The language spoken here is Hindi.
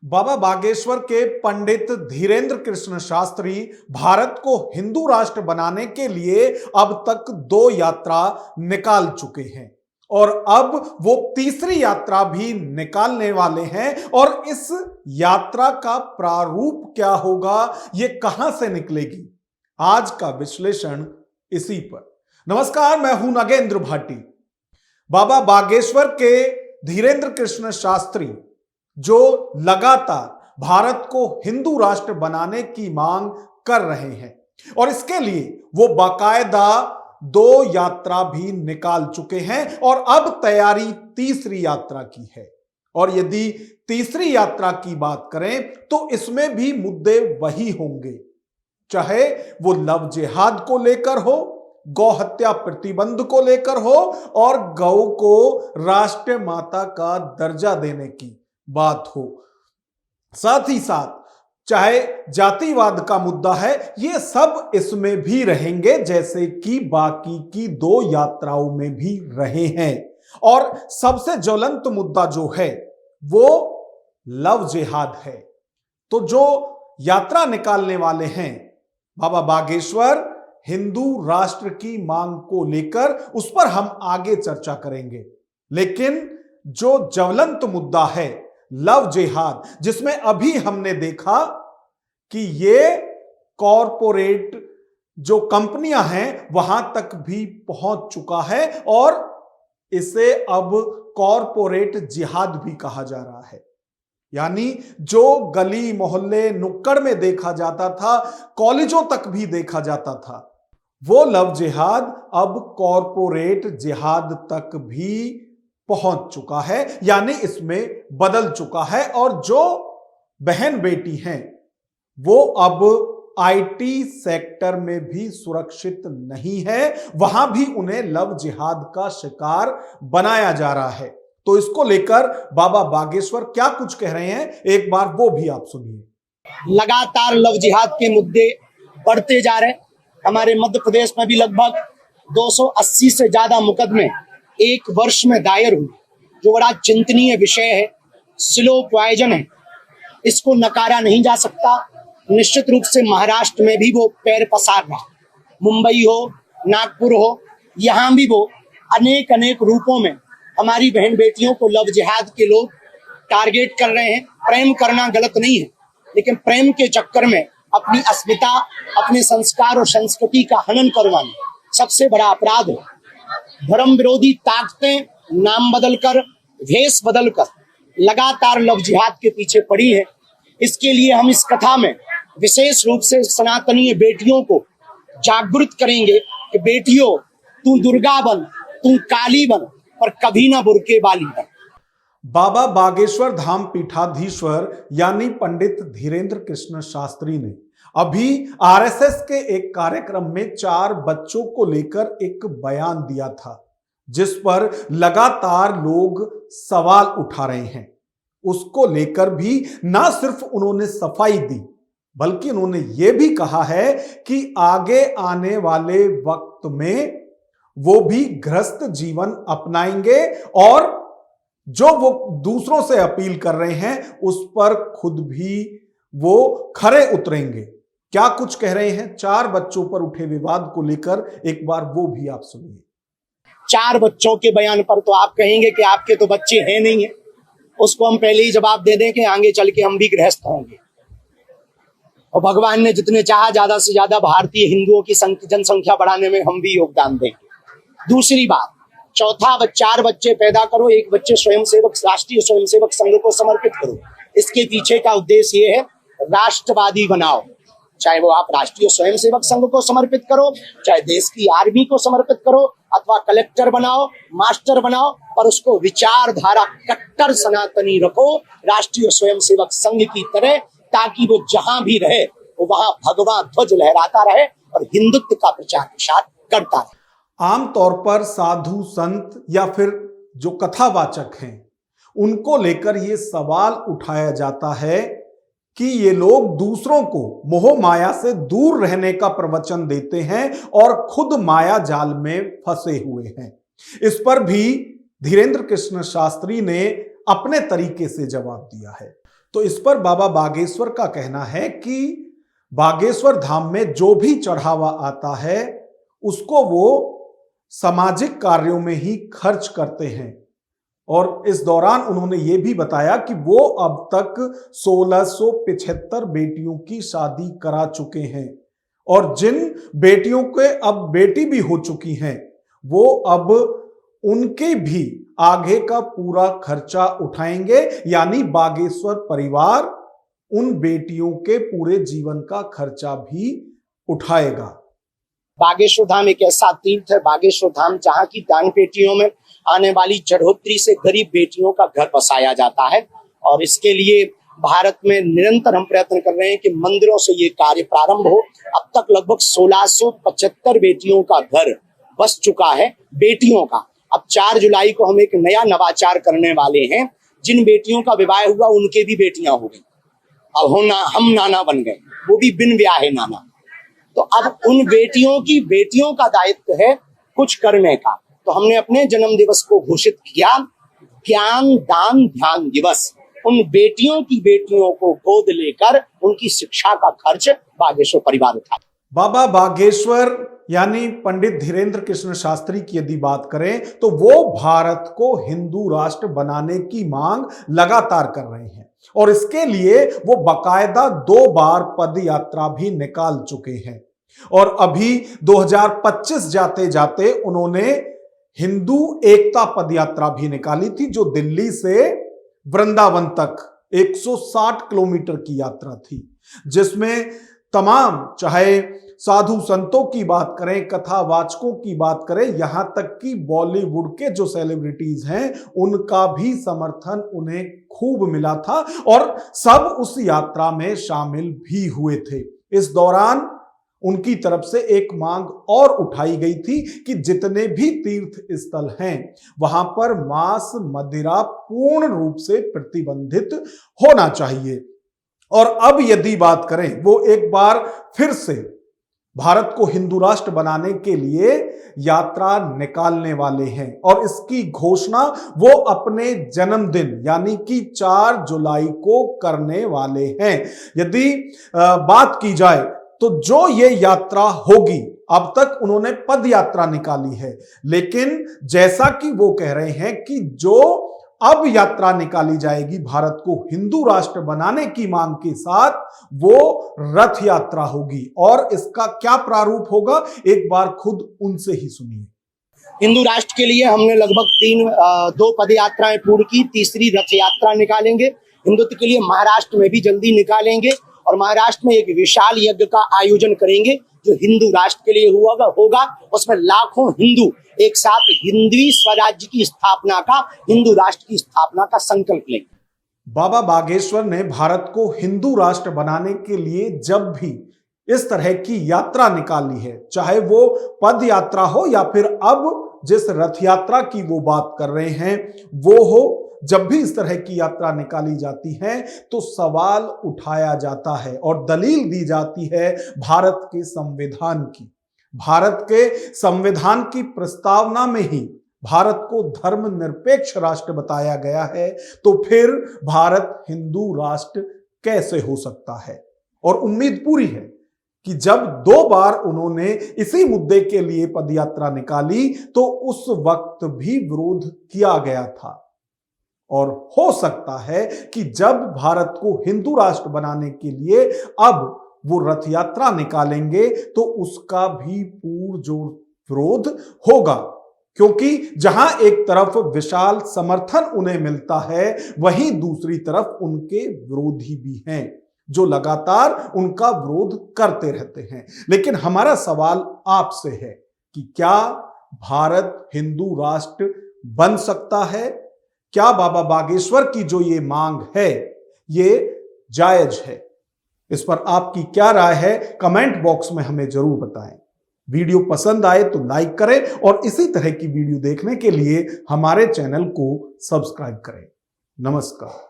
बाबा बागेश्वर के पंडित धीरेंद्र कृष्ण शास्त्री भारत को हिंदू राष्ट्र बनाने के लिए अब तक 2 यात्रा निकाल चुके हैं और अब वो तीसरी यात्रा भी निकालने वाले हैं। और इस यात्रा का प्रारूप क्या होगा, ये कहां से निकलेगी, आज का विश्लेषण इसी पर। नमस्कार, मैं हूं नागेंद्र भाटी। बाबा बागेश्वर के धीरेंद्र कृष्ण शास्त्री जो लगातार भारत को हिंदू राष्ट्र बनाने की मांग कर रहे हैं और इसके लिए वो बाकायदा 2 यात्रा भी निकाल चुके हैं और अब तैयारी तीसरी यात्रा की है। और यदि तीसरी यात्रा की बात करें तो इसमें भी मुद्दे वही होंगे, चाहे वो लव जिहाद को लेकर हो, गौ हत्या प्रतिबंध को लेकर हो और गौ को राष्ट्र माता का दर्जा देने की बात हो। साथ ही साथ चाहे जातिवाद का मुद्दा है, ये सब इसमें भी रहेंगे, जैसे कि बाकी की 2 यात्राओं में भी रहे हैं। और सबसे ज्वलंत मुद्दा जो है वो लव जिहाद है। तो जो यात्रा निकालने वाले हैं बाबा बागेश्वर, हिंदू राष्ट्र की मांग को लेकर, उस पर हम आगे चर्चा करेंगे। लेकिन जो ज्वलंत मुद्दा है लव जिहाद, जिसमें अभी हमने देखा कि ये कॉरपोरेट जो कंपनियां हैं वहां तक भी पहुंच चुका है और इसे अब कॉरपोरेट जिहाद भी कहा जा रहा है। यानी जो गली मोहल्ले नुक्कड़ में देखा जाता था, कॉलेजों तक भी देखा जाता था, वो लव जिहाद अब कॉरपोरेट जिहाद तक भी पहुंच चुका है, यानी इसमें बदल चुका है। और जो बहन बेटी हैं वो अब आईटी सेक्टर में भी सुरक्षित नहीं है, वहां भी उन्हें लव जिहाद का शिकार बनाया जा रहा है। तो इसको लेकर बाबा बागेश्वर क्या कुछ कह रहे हैं, एक बार वो भी आप सुनिए। लगातार लव जिहाद के मुद्दे बढ़ते जा रहे हैं। हमारे मध्य प्रदेश में भी लगभग 280 से ज्यादा मुकदमे 1 वर्ष में दायर हुए, जो बड़ा चिंतनीय विषय है, स्लो पॉइजन है, इसको नकारा नहीं जा सकता। निश्चित रूप से महाराष्ट्र में भी वो पैर पसार रहा, मुंबई हो, नागपुर हो, यहाँ भी वो अनेक रूपों में हमारी बहन बेटियों को लव जिहाद के लोग टारगेट कर रहे हैं। प्रेम करना गलत नहीं है, लेकिन प्रेम के चक्कर में अपनी अस्मिता, अपने संस्कार और संस्कृति का हनन करवाना सबसे बड़ा अपराध है। धर्म विरोधी ताकतें नाम बदलकर, भेष बदलकर लगातार लव जिहाद के पीछे पड़ी है। इसके लिए हम इस कथा में विशेष रूप से सनातनीय बेटियों को जागृत करेंगे कि बेटियों, तू दुर्गा बन, तू काली बन, पर कभी ना बुर्के वाली बन। बाबा बागेश्वर धाम पीठाधीश्वर यानी पंडित धीरेंद्र कृष्ण शास्त्री ने अभी आरएसएस के एक कार्यक्रम में 4 बच्चों को लेकर एक बयान दिया था, जिस पर लगातार लोग सवाल उठा रहे हैं। उसको लेकर भी ना सिर्फ उन्होंने सफाई दी, बल्कि उन्होंने यह भी कहा है कि आगे आने वाले वक्त में वो भी गृहस्थ जीवन अपनाएंगे और जो वो दूसरों से अपील कर रहे हैं उस पर खुद भी वो खरे उतरेंगे। क्या कुछ कह रहे हैं 4 बच्चों पर उठे विवाद को लेकर, एक बार वो भी आप सुनिए। 4 बच्चों के बयान पर तो आप कहेंगे कि आपके तो बच्चे हैं नहीं है, उसको हम पहले ही जवाब दे दें कि आगे चल के हम भी गृहस्थ होंगे। और भगवान ने जितने चाहा ज्यादा से ज्यादा भारतीय हिंदुओं की जनसंख्या बढ़ाने में हम भी योगदान देंगे। दूसरी बात, 4 बच्चे पैदा करो, 1 बच्चे स्वयंसेवक, राष्ट्रीय स्वयंसेवक संघ को समर्पित करो। इसके पीछे का उद्देश्य ये है, राष्ट्रवादी बनाओ। चाहे वो आप राष्ट्रीय स्वयंसेवक संघ को समर्पित करो, चाहे देश की आर्मी को समर्पित करो, अथवा कलेक्टर बनाओ, मास्टर बनाओ, पर उसको विचारधारा कट्टर सनातनी रखो, राष्ट्रीय स्वयंसेवक संघ की तरह, ताकि वो जहां भी रहे वो वहां भगवा ध्वज लहराता रहे और हिंदुत्व का प्रचार प्रसार करता रहे। आमतौर पर साधु संत या फिर जो कथावाचक हैं उनको लेकर ये सवाल उठाया जाता है कि ये लोग दूसरों को मोह माया से दूर रहने का प्रवचन देते हैं और खुद माया जाल में फंसे हुए हैं। इस पर भी धीरेंद्र कृष्ण शास्त्री ने अपने तरीके से जवाब दिया है। तो इस पर बाबा बागेश्वर का कहना है कि बागेश्वर धाम में जो भी चढ़ावा आता है उसको वो सामाजिक कार्यों में ही खर्च करते हैं। और इस दौरान उन्होंने ये भी बताया कि वो अब तक 1675 बेटियों की शादी करा चुके हैं और जिन बेटियों के अब बेटी भी हो चुकी हैं वो अब उनके भी आगे का पूरा खर्चा उठाएंगे, यानी बागेश्वर परिवार उन बेटियों के पूरे जीवन का खर्चा भी उठाएगा। बागेश्वर धाम एक ऐसा तीर्थ है, बागेश्वर धाम जहाँ की दान पेटियों में आने वाली चढ़ोतरी से गरीब बेटियों का घर बसाया जाता है। और इसके लिए भारत में निरंतर हम प्रयत्न कर रहे हैं कि मंदिरों से ये कार्य प्रारंभ हो। अब तक लगभग 1675 बेटियों का घर बस चुका है, बेटियों का। अब 4 जुलाई को हम एक नया नवाचार करने वाले हैं। जिन बेटियों का विवाह हुआ उनके भी बेटियां हो गई, अब हम नाना बन गए, वो भी बिन ब्याहे नाना। तो अब उन बेटियों का दायित्व है कुछ करने का। तो हमने अपने जन्म दिवस को घोषित किया ज्ञान दान ध्यान दिवस। उन बेटियों को गोद लेकर उनकी शिक्षा का खर्च बागेश्वर परिवार उठाए। बाबा बागेश्वर यानी पंडित धीरेंद्र कृष्ण शास्त्री की यदि बात करें तो वो भारत को हिंदू राष्ट्र बनाने की मांग लगातार कर रहे हैं और इसके लिए वो बाकायदा 2 बार पद यात्रा भी निकाल चुके हैं। और अभी 2025 जाते जाते उन्होंने हिंदू एकता पद यात्रा भी निकाली थी, जो दिल्ली से वृंदावन तक 160 किलोमीटर की यात्रा थी, जिसमें तमाम चाहे साधु संतों की बात करें, कथावाचकों की बात करें, यहां तक कि बॉलीवुड के जो सेलिब्रिटीज हैं उनका भी समर्थन उन्हें खूब मिला था और सब उस यात्रा में शामिल भी हुए थे। इस दौरान उनकी तरफ से एक मांग और उठाई गई थी कि जितने भी तीर्थ स्थल हैं वहां पर मांस मदिरा पूर्ण रूप से प्रतिबंधित होना चाहिए। और अब यदि बात करें, वो एक बार फिर से भारत को हिंदू राष्ट्र बनाने के लिए यात्रा निकालने वाले हैं और इसकी घोषणा वो अपने जन्मदिन यानी कि 4 जुलाई को करने वाले हैं। यदि बात की जाए तो जो ये यात्रा होगी, अब तक उन्होंने पद यात्रा निकाली है, लेकिन जैसा कि वो कह रहे हैं कि जो अब यात्रा निकाली जाएगी भारत को हिंदू राष्ट्र बनाने की मांग के साथ, वो रथ यात्रा होगी। और इसका क्या प्रारूप होगा, एक बार खुद उनसे ही सुनिए। हिंदू राष्ट्र के लिए हमने लगभग 2 पद यात्राएं पूर्ण की, तीसरी रथ यात्रा निकालेंगे। हिंदुत्व के लिए महाराष्ट्र में भी जल्दी निकालेंगे और महाराष्ट्र में एक विशाल यज्ञ का आयोजन करेंगे जो हिंदू राष्ट्र के लिए होगा। उसमें लाखों हिंदू एक साथ हिंदवी स्वराज्य की स्थापना का, हिंदू राष्ट्र की स्थापना का संकल्प लेंगे। बाबा बागेश्वर ने भारत को हिंदू राष्ट्र बनाने के लिए जब भी इस तरह की यात्रा निकाली है, चाहे वो पद यात्रा हो या फिर अब जिस रथ यात्रा की वो बात कर रहे हैं वो हो, जब भी इस तरह की यात्रा निकाली जाती है तो सवाल उठाया जाता है और दलील दी जाती है भारत के संविधान की। भारत के संविधान की प्रस्तावना में ही भारत को धर्मनिरपेक्ष राष्ट्र बताया गया है, तो फिर भारत हिंदू राष्ट्र कैसे हो सकता है। और उम्मीद पूरी है कि जब 2 बार उन्होंने इसी मुद्दे के लिए पदयात्रा निकाली तो उस वक्त भी विरोध किया गया था और हो सकता है कि जब भारत को हिंदू राष्ट्र बनाने के लिए अब वो रथ यात्रा निकालेंगे तो उसका भी पुरजोर विरोध होगा, क्योंकि जहां एक तरफ विशाल समर्थन उन्हें मिलता है वहीं दूसरी तरफ उनके विरोधी भी हैं जो लगातार उनका विरोध करते रहते हैं। लेकिन हमारा सवाल आपसे है कि क्या भारत हिंदू राष्ट्र बन सकता है? क्या बाबा बागेश्वर की जो ये मांग है ये जायज है? इस पर आपकी क्या राय है, कमेंट बॉक्स में हमें जरूर बताएं। वीडियो पसंद आए तो लाइक करें और इसी तरह की वीडियो देखने के लिए हमारे चैनल को सब्सक्राइब करें। नमस्कार।